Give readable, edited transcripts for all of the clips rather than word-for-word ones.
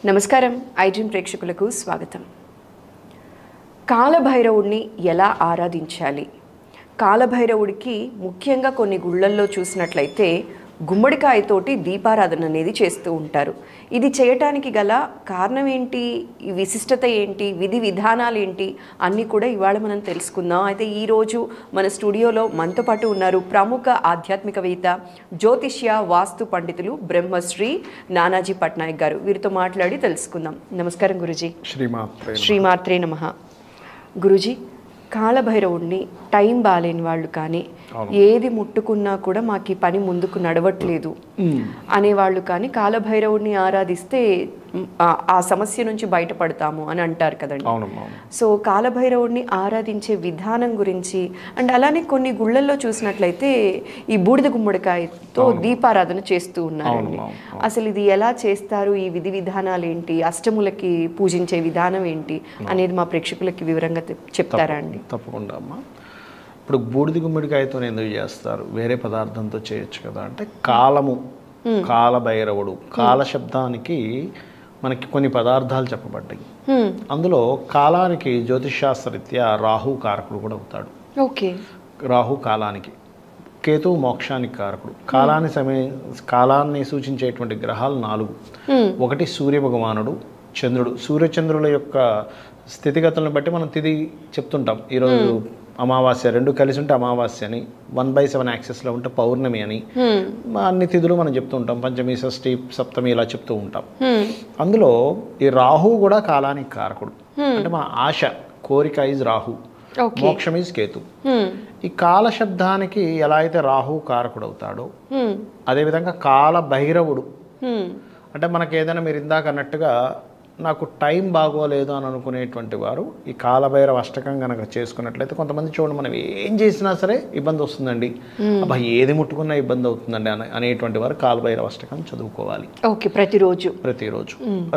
నమస్కారం ఐడ్రీమ్ ప్రేక్షకులకు స్వాగతం. కాలభైరవుడిని ఎలా ఆరాధించాలి? కాలభైరవుడికి ముఖ్యంగా కొన్ని గుళ్ళల్లో చూసినట్లయితే గుమ్మడికాయతోటి దీపారాధన అనేది చేస్తూ ఉంటారు. ఇది చేయటానికి గల కారణం ఏంటి, ఈ విశిష్టత ఏంటి, విధి విధానాలు ఏంటి అన్నీ కూడా ఇవాళ మనం తెలుసుకుందాం. అయితే ఈరోజు మన స్టూడియోలో మనతో పాటు ఉన్నారు ప్రముఖ ఆధ్యాత్మికవేత్త, జ్యోతిష్య, వాస్తు పండితులు బ్రహ్మశ్రీ నానాజీ పట్నాయక్ గారు. వీరితో మాట్లాడి తెలుసుకుందాం. నమస్కారం గురుజీ. శ్రీమాత్రే నమః. గురుజీ, కాలభైరవుడిని టైం బాలేని వాళ్ళు కానీ, ఏది ముట్టుకున్నా కూడా మాకు ఈ పని ముందుకు నడవట్లేదు అనేవాళ్ళు కానీ కాలభైరవుడిని ఆరాధిస్తే ఆ సమస్య నుంచి బయటపడతాము అని అంటారు కదండి. సో కాలభైరవుడిని ఆరాధించే విధానం గురించి అండ్ అలానే కొన్ని గుళ్ళల్లో చూసినట్లయితే ఈ బూడిద గుమ్మడికాయతో దీపారాధన చేస్తూ ఉన్నారండి. అసలు ఇది ఎలా చేస్తారు, ఈ విధి విధానాలు ఏంటి, అష్టములకి పూజించే విధానం ఏంటి అనేది మా ప్రేక్షకులకి వివరంగా చెప్తారా అండి? తప్పకుండా అమ్మా. ఇప్పుడు బూడిద గుమ్మడికాయతో ఎందుకు చేస్తారు, వేరే పదార్థంతో చేయొచ్చు కదా అంటే, కాలము, కాలభైరవుడు, కాల శబ్దానికి మనకి కొన్ని పదార్థాలు చెప్పబడ్డాయి. అందులో కాలానికి జ్యోతిషాస్త్రరీత్యా రాహు కారకుడు కూడా అవుతాడు. ఓకే. రాహు కాలానికి, కేతువు మోక్షానికి కారకుడు. కాలాన్ని సూచించేటువంటి గ్రహాలు 4. ఒకటి సూర్య భగవానుడు, చంద్రుడు. సూర్యచంద్రుల యొక్క స్థితిగతులను బట్టి మనం తిథి చెప్తుంటాం. ఈరోజు అమావాస్య, 2 కలిసి ఉంటే అమావాస్య అని, 1/7 యాక్సెస్లో ఉంటే పౌర్ణమి అని, అన్ని తిథులు మనం చెప్తూ ఉంటాం. పంచమి, షష్ఠి, సప్తమి ఇలా చెప్తూ ఉంటాం. అందులో ఈ రాహు కూడా కాలానికి కారకుడు. అంటే మన ఆశ, కోరిక ఈజ్ రాహు, మోక్షం ఈజ్ కేతు. ఈ కాల శబ్దానికి ఎలా అయితే రాహు కారకుడు అవుతాడో, అదేవిధంగా కాల భైరవుడు అంటే మనకి ఏదైనా మీరు ఇందాక అన్నట్టుగా నాకు టైం బాగోలేదు అని అనుకునేటువంటి వారు ఈ కాలభైరవ అష్టకం కనుక చేసుకున్నట్లయితే, కొంతమంది చూడండి మనం ఏం చేసినా సరే ఇబ్బంది వస్తుందండి, అబ్బా ఏది ముట్టుకున్నా ఇబ్బంది అవుతుందండి అనేటువంటి వారు కాలభైరవ అష్టకం చదువుకోవాలి. ఓకే. ప్రతిరోజు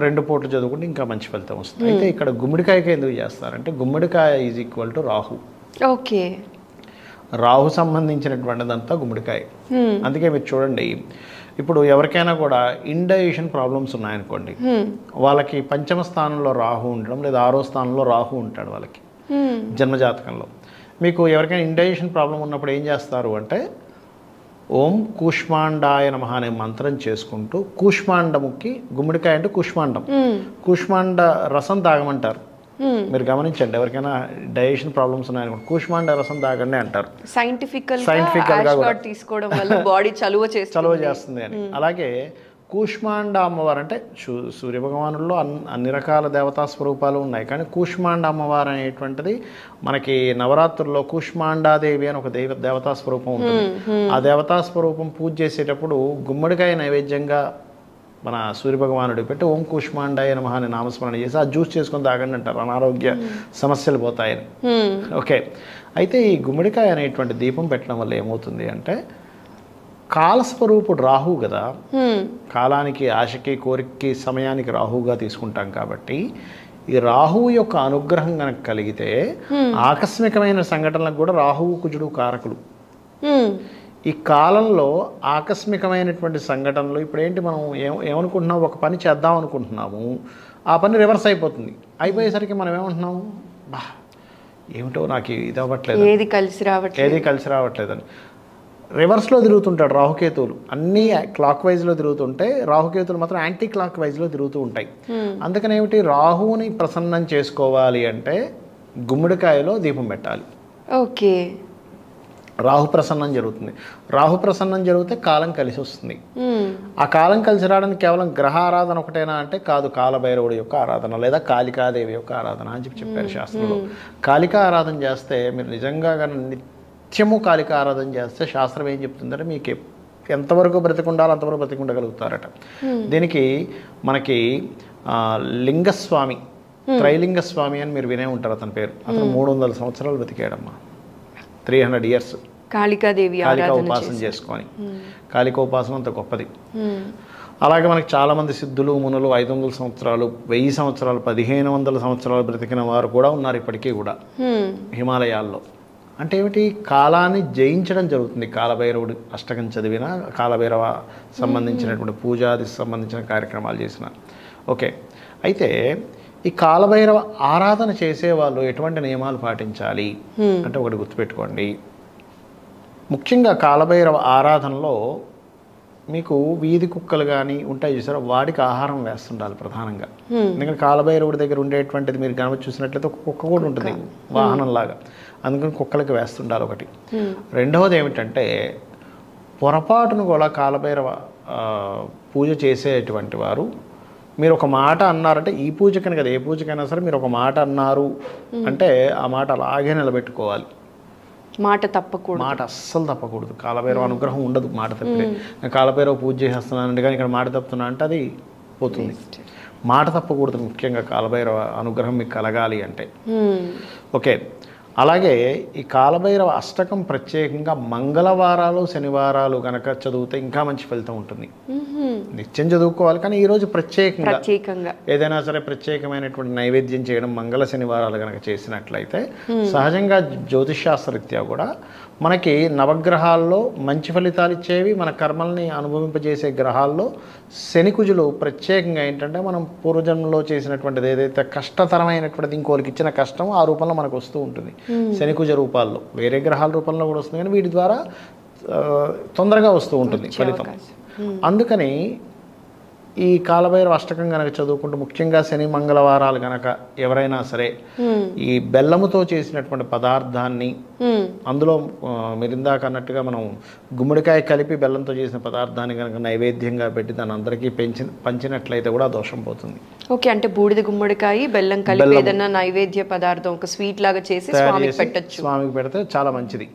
2 పూటలు చదువుకుంటే ఇంకా మంచి ఫలితం వస్తుంది. అయితే ఇక్కడ గుమ్మడికాయకి ఎందుకు చేస్తారంటే, గుమ్మడికాయ is equal to Rahu. Okay. Rahu సంబంధించినటువంటిదంతా గుమ్మడికాయ. అందుకే మీరు చూడండి, ఇప్పుడు ఎవరికైనా కూడా ఇండైజెషన్ ప్రాబ్లమ్స్ ఉన్నాయనుకోండి, వాళ్ళకి పంచమ స్థానంలో రాహు ఉండడం లేదా 6వ స్థానంలో రాహు ఉంటాడు వాళ్ళకి జన్మజాతకంలో. మీకు ఎవరికైనా ఇండైజెషన్ ప్రాబ్లం ఉన్నప్పుడు ఏం చేస్తారు అంటే, ఓం కూష్మాండాయ నమః అనే మంత్రం చేసుకుంటూ, కూష్మాండముకి, గుమ్మడికాయ అంటే కూష్మాండం, కూష్మాండ రసం తాగమంటారు. మీరు గమనించండి, ఎవరికైనా డైజెషన్ ప్రాబ్లమ్స్ ఉన్నాయనుకోండి కూష్మాండ రసం తాగండి అంటారు. సైంటిఫికల్గా తీసుకోవడం వల్ల బాడీ చలువ చేస్తుంది అని. అలాగే కూష్మాండ అమ్మవారు అంటే సూర్యభగవానుల్లో అన్ని రకాల దేవతా స్వరూపాలు ఉన్నాయి, కానీ కూష్మాండ అమ్మవారు అనేటువంటిది మనకి నవరాత్రుల్లో కూష్మాండాదేవి అని ఒక దేవతా స్వరూపం ఉంటుంది. ఆ దేవతా స్వరూపం పూజ చేసేటప్పుడు గుమ్మడికాయ నైవేద్యంగా మన సూర్యభగవానుడికి పెట్టి ఓం కూష్మాండాయ నమః అని నామస్మరణ చేసి ఆ జ్యూస్ చేసుకొని తాగండి అంటారు, అనారోగ్య సమస్యలు పోతాయని. ఓకే. అయితే ఈ గుమ్మడికాయ అనేటువంటి దీపం పెట్టడం వల్ల ఏమవుతుంది అంటే, కాలస్వరూపుడు రాహు కదా, కాలానికి, ఆశకి, కోరికకి, సమయానికి రాహుగా తీసుకుంటాం కాబట్టి, ఈ రాహువు యొక్క అనుగ్రహం కనుక కలిగితే ఆకస్మికమైన సంఘటనలకు కూడా రాహువు కుజుడు కారకుడు. ఈ కాలంలో ఆకస్మికమైనటువంటి సంఘటనలు, ఇప్పుడు ఏంటి మనం ఏమనుకుంటున్నాం, ఒక పని చేద్దాం అనుకుంటున్నాము, ఆ పని రివర్స్ అయిపోతుంది. అయిపోయేసరికి మనం ఏమంటున్నాము, బా ఏమిటో నాకు ఇది అవ్వట్లేదు, ఏది కలిసి రావట్లేదని రివర్స్లో తిరుగుతుంటాడు రాహుకేతువులు. అన్నీ క్లాక్ వైజ్లో తిరుగుతుంటే రాహుకేతువులు మాత్రం యాంటీ క్లాక్ వైజ్లో తిరుగుతూ ఉంటాయి. అందుకని ఏమిటి, రాహువుని ప్రసన్నం చేసుకోవాలి అంటే గుమ్మడికాయలో దీపం పెట్టాలి. ఓకే. రాహు ప్రసన్నం జరుగుతుంది. రాహు ప్రసన్నం జరిగితే కాలం కలిసి వస్తుంది. ఆ కాలం కలిసి రావడానికి కేవలం గ్రహ ఆరాధన ఒకటేనా అంటే కాదు, కాలభైరవుడి యొక్క ఆరాధన లేదా కాళికాదేవి యొక్క ఆరాధన అని చెప్పారు శాస్త్రంలో. కాళికా ఆరాధన చేస్తే మీరు నిజంగా నిత్యము కాళికా ఆరాధన చేస్తే శాస్త్రం ఏం చెప్తుందంటే, మీకు ఎంతవరకు బ్రతికుండాలో అంతవరకు బ్రతికుండగలుగుతారట. దీనికి మనకి లింగస్వామి, త్రైలింగ స్వామి అని మీరు వినే ఉంటారు అతని పేరు. అతను 300 సంవత్సరాలు బ్రతికాడమ్మా, 300 years. కాళికాదేవి కాళికా ఉపాసన చేసుకొని, కాళికా ఉపాసన అంత గొప్పది. అలాగే మనకి చాలామంది సిద్ధులు, మునులు 500 సంవత్సరాలు, 1000 సంవత్సరాలు, 1500 సంవత్సరాలు బ్రతికిన వారు కూడా ఉన్నారు ఇప్పటికీ కూడా హిమాలయాల్లో. అంటే ఏమిటి, కాలాన్ని జయించడం జరుగుతుంది. కాలభైరవుడు అష్టకం చదివిన, కాలభైరవ సంబంధించినటువంటి పూజాది సంబంధించిన కార్యక్రమాలు చేసిన. ఓకే, అయితే ఈ కాలభైరవ ఆరాధన చేసేవాళ్ళు ఎటువంటి నియమాలు పాటించాలి అంటే ఒకటి గుర్తుపెట్టుకోండి. ముఖ్యంగా కాలభైరవ ఆరాధనలో మీకు వీధి కుక్కలు కానీ ఉంటాయి చూసారా, వాడికి ఆహారం వేస్తుండాలి ప్రధానంగా. ఎందుకంటే కాలభైరవుడి దగ్గర ఉండేటువంటిది మీరు కనుక చూసినట్లయితే ఒక కుక్క కూడా ఉంటుంది వాహనంలాగా, అందుకని కుక్కలకి వేస్తుండాలి ఒకటి. రెండవది ఏమిటంటే పొరపాటును కూడా కాలభైరవ పూజ చేసేటువంటి వారు మీరు ఒక మాట అన్నారంటే, ఈ పూజకని కదా ఏ పూజకైనా సరే మీరు ఒక మాట అన్నారు అంటే ఆ మాట అలాగే నిలబెట్టుకోవాలి. మాట తప్పకూడదు, మాట అస్సలు తప్పకూడదు. కాలభైరవ అనుగ్రహం ఉండదు మాట తప్పితే. నేను కాలభైరవ పూజ చేసేస్తున్నానంటే కానీ ఇక్కడ మాట తప్పుతున్నా అంటే అది పోతుంది. మాట తప్పకూడదు ముఖ్యంగా కాలభైరవ అనుగ్రహం మీకు కలగాలి అంటే. ఓకే, అలాగే ఈ కాలభైరవ అష్టకం ప్రత్యేకంగా మంగళవారాలు శనివారాలు కనుక చదివితే ఇంకా మంచి ఫలితం ఉంటుంది. నిత్యం చదువుకోవాలి, కానీ ఈరోజు ప్రత్యేకంగా ఏదైనా సరే ప్రత్యేకమైనటువంటి నైవేద్యం చేయడం మంగళ శనివారాలు కనుక చేసినట్లయితే సహజంగా జ్యోతిషాస్త్రరీత్యా కూడా మనకి నవగ్రహాల్లో మంచి ఫలితాలు ఇచ్చేవి, మన కర్మల్ని అనుభవింపజేసే గ్రహాల్లో శనికుజులు ప్రత్యేకంగా ఏంటంటే మనం పూర్వజన్మలో చేసినటువంటిది ఏదైతే కష్టతరమైనటువంటిది ఇంకోరికి ఇచ్చిన కష్టం ఆ రూపంలో మనకు వస్తూ ఉంటుంది. శనికుజ రూపాల్లో, వేరే గ్రహాల రూపంలో కూడా వస్తుంది, కానీ వీటి ద్వారా తొందరగా వస్తూ ఉంటుంది ఫలితం. అందుకని ఈ కాలభైరవ అష్టకం కనుక చదువుకుంటూ ముఖ్యంగా శని మంగళవారాలు కనుక ఎవరైనా సరే ఈ బెల్లముతో చేసినటువంటి పదార్థాన్ని, అందులో మీరు ఇందాక అన్నట్టుగా మనం గుమ్మడికాయ కలిపి బెల్లంతో చేసిన పదార్థాన్ని కనుక నైవేద్యంగా పెట్టి దాన్ని అందరికీ పంచినట్లయితే కూడా దోషం పోతుంది. ఓకే, అంటే బూడిద గుమ్మడికాయ బెల్లం కలిపి ఏదైనా నైవేద్య పదార్థం ఒక స్వీట్ లాగా చేసి స్వామికి పెట్టొచ్చు. స్వామికి పెడితే చాలా మంచిది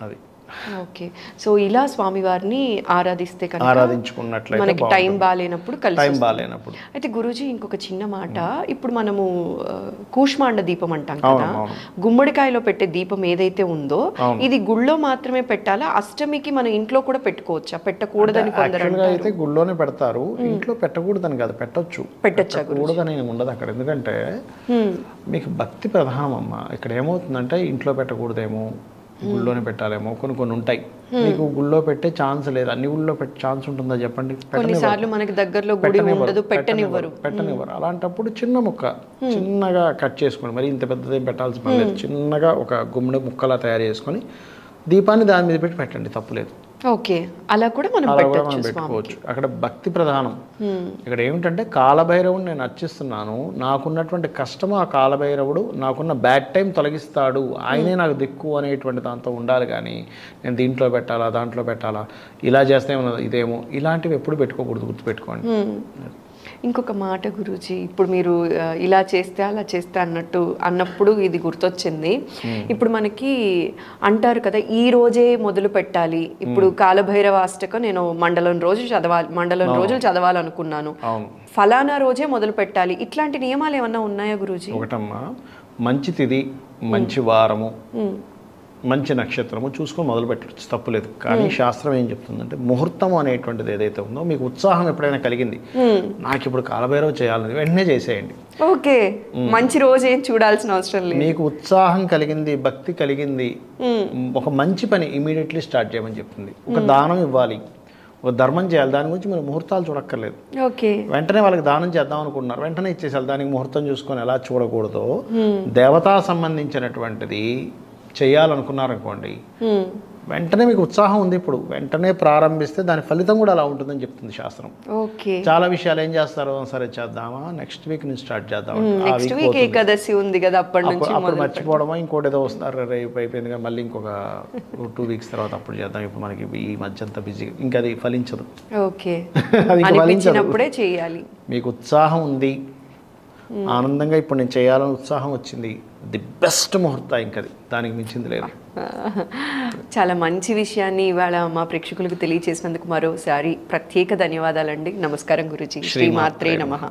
అది. ఓకే, సో ఇలా స్వామివారిని ఆరాధిస్తే ఆరాధించుకున్నట్లయితే మనకి టైం బాగాలేనప్పుడు బాగాలేనప్పుడు. అయితే గురూజీ ఇంకొక చిన్న మాట, ఇప్పుడు మనము కూష్మాండ దీపం అంటాం కదా, గుమ్మడికాయలో పెట్టే దీపం ఏదైతే ఉందో ఇది గుళ్ళో మాత్రమే పెట్టాలా, అష్టమికి మన ఇంట్లో కూడా పెట్టుకోవచ్చా? పెట్టకూడదని కొందరు అయితే గుళ్ళోనే పెడతారు, ఇంట్లో పెట్టకూడదని కాదు, పెట్టకూడదని ఉండదు అక్కడ. ఎందుకంటే మీకు భక్తి ప్రధానం అమ్మ. ఇక్కడ ఏమవుతుందంటే ఇంట్లో పెట్టకూడదేమో, గుళ్ళోనే పెట్టాలేమో, కొన్ని ఉంటాయి. మీకు గుళ్ళో పెట్టే ఛాన్స్ లేదు. అన్ని గుళ్ళో పెట్టే ఛాన్స్ ఉంటుందా చెప్పండి? మనకి దగ్గరలో గుడి ఉండదు, పెట్టనివ్వరు. అలాంటప్పుడు చిన్న ముక్క చిన్నగా కట్ చేసుకోండి. మరి ఇంత పెద్దదేం పెట్టాల్సిన పని లేదు. చిన్నగా ఒక గుమ్మడి ముక్కలా తయారు చేసుకొని దీపాన్ని దాని మీద పెట్టి పెట్టండి, తప్పులేదు. ఓకే, అలా కూడా మనం పెట్టుకోవచ్చు. అక్కడ భక్తి ప్రధానం. ఇక్కడ ఏమిటంటే కాలభైరవుడు నేను అర్చిస్తున్నాను, నాకున్నటువంటి కష్టము ఆ కాలభైరవుడు నాకున్న బ్యాడ్ టైం తొలగిస్తాడు, ఆయనే నాకు దిక్కు అనేటువంటి దాంతో ఉండాలి. కానీ నేను దీంట్లో పెట్టాలా దాంట్లో పెట్టాలా, ఇలా చేస్తే ఇదేమో, ఇలాంటివి ఎప్పుడు పెట్టుకోకూడదు, గుర్తుపెట్టుకోండి. ఇంకొక మాట గురూజీ, ఇప్పుడు మీరు ఇలా చేస్తే అలా చేస్తే అన్నప్పుడు ఇది గుర్తొచ్చింది. ఇప్పుడు మనకి అంటారు కదా, ఈ రోజే మొదలు పెట్టాలి. ఇప్పుడు కాలభైరవ అష్టకం నేను మండలం రోజులు చదవాలనుకున్నాను, ఫలానా రోజే మొదలు పెట్టాలి. ఇట్లాంటి నియమాలు ఏమన్నా ఉన్నాయా గురూజీ? ఒకటమ్మా, మంచి తిథి, మంచి వారము, మంచి నక్షత్రము చూసుకొని మొదలు పెట్టచ్చు, తప్పులేదు. కానీ శాస్త్రం ఏం చెప్తుందంటే ముహూర్తం అనేటువంటిది ఏదైతే ఉందో, మీకు ఉత్సాహం ఎప్పుడైనా కలిగింది, నాకు ఇప్పుడు కాలభైరవ చేయాలని వెంటనే చేసేయండి. ఓకే, మంచి రోజు ఏం చూడాల్సిన అవసరం లేదు. మీకు ఉత్సాహం కలిగింది, భక్తి కలిగింది, ఒక మంచి పని ఇమీడియట్లీ స్టార్ట్ చేయమని చెప్తుంది. ఒక దానం ఇవ్వాలి, ఒక ధర్మం చేయాలి, దాని గురించి మీరు ముహూర్తాలు చూడక్కర్లేదు. ఓకే, వెంటనే వాళ్ళకి దానం చేద్దాం అనుకుంటున్నారు, వెంటనే ఇచ్చేసాలి. దానికి ముహూర్తం చూసుకొని ఎలా చూడకూడదో, దేవతా సంబంధించినటువంటిది చేయాలనుకున్నారనుకోండి, వెంటనే మీకు ఉత్సాహం ఉంది, ఇప్పుడు వెంటనే ప్రారంభిస్తే దాని ఫలితం కూడా అలా ఉంటుందని చెప్తుంది శాస్త్రం. ఓకే, చాలా విషయాలు ఏం చేస్తారు, సరే చేద్దామా, నెక్స్ట్ వీక్ నుంచి స్టార్ట్ చేద్దాం, ఏకాదశి ఉంది కదా, అప్పుడు మర్చిపోవడమా, ఇంకోటి ఏదో వస్తున్నారు, రేపు అయిపోయింది కదా, మళ్ళీ ఇంకొక 2 weeks తర్వాత అప్పుడు చేద్దాం, ఇప్పుడు మనకి ఈ మధ్య అంతా బిజీ, ఇంకా అది ఫలించదు. ఓకే, అది ఫలించినప్పుడే చేయాలి. మీకు ఉత్సాహం ఉంది, ఆనందంగా ఇప్పుడు నేను చేయాలని ఉత్సాహం వచ్చింది, ది బెస్ట్ ముహూర్తం, ఇంకది దానికి మించింది లేదు. చాలా మంచి విషయాన్ని ఇవాళ మా ప్రేక్షకులకు తెలియజేసినందుకు మరోసారి ప్రత్యేక ధన్యవాదాలండి. నమస్కారం గురూజీ. శ్రీమాత్రే నమః.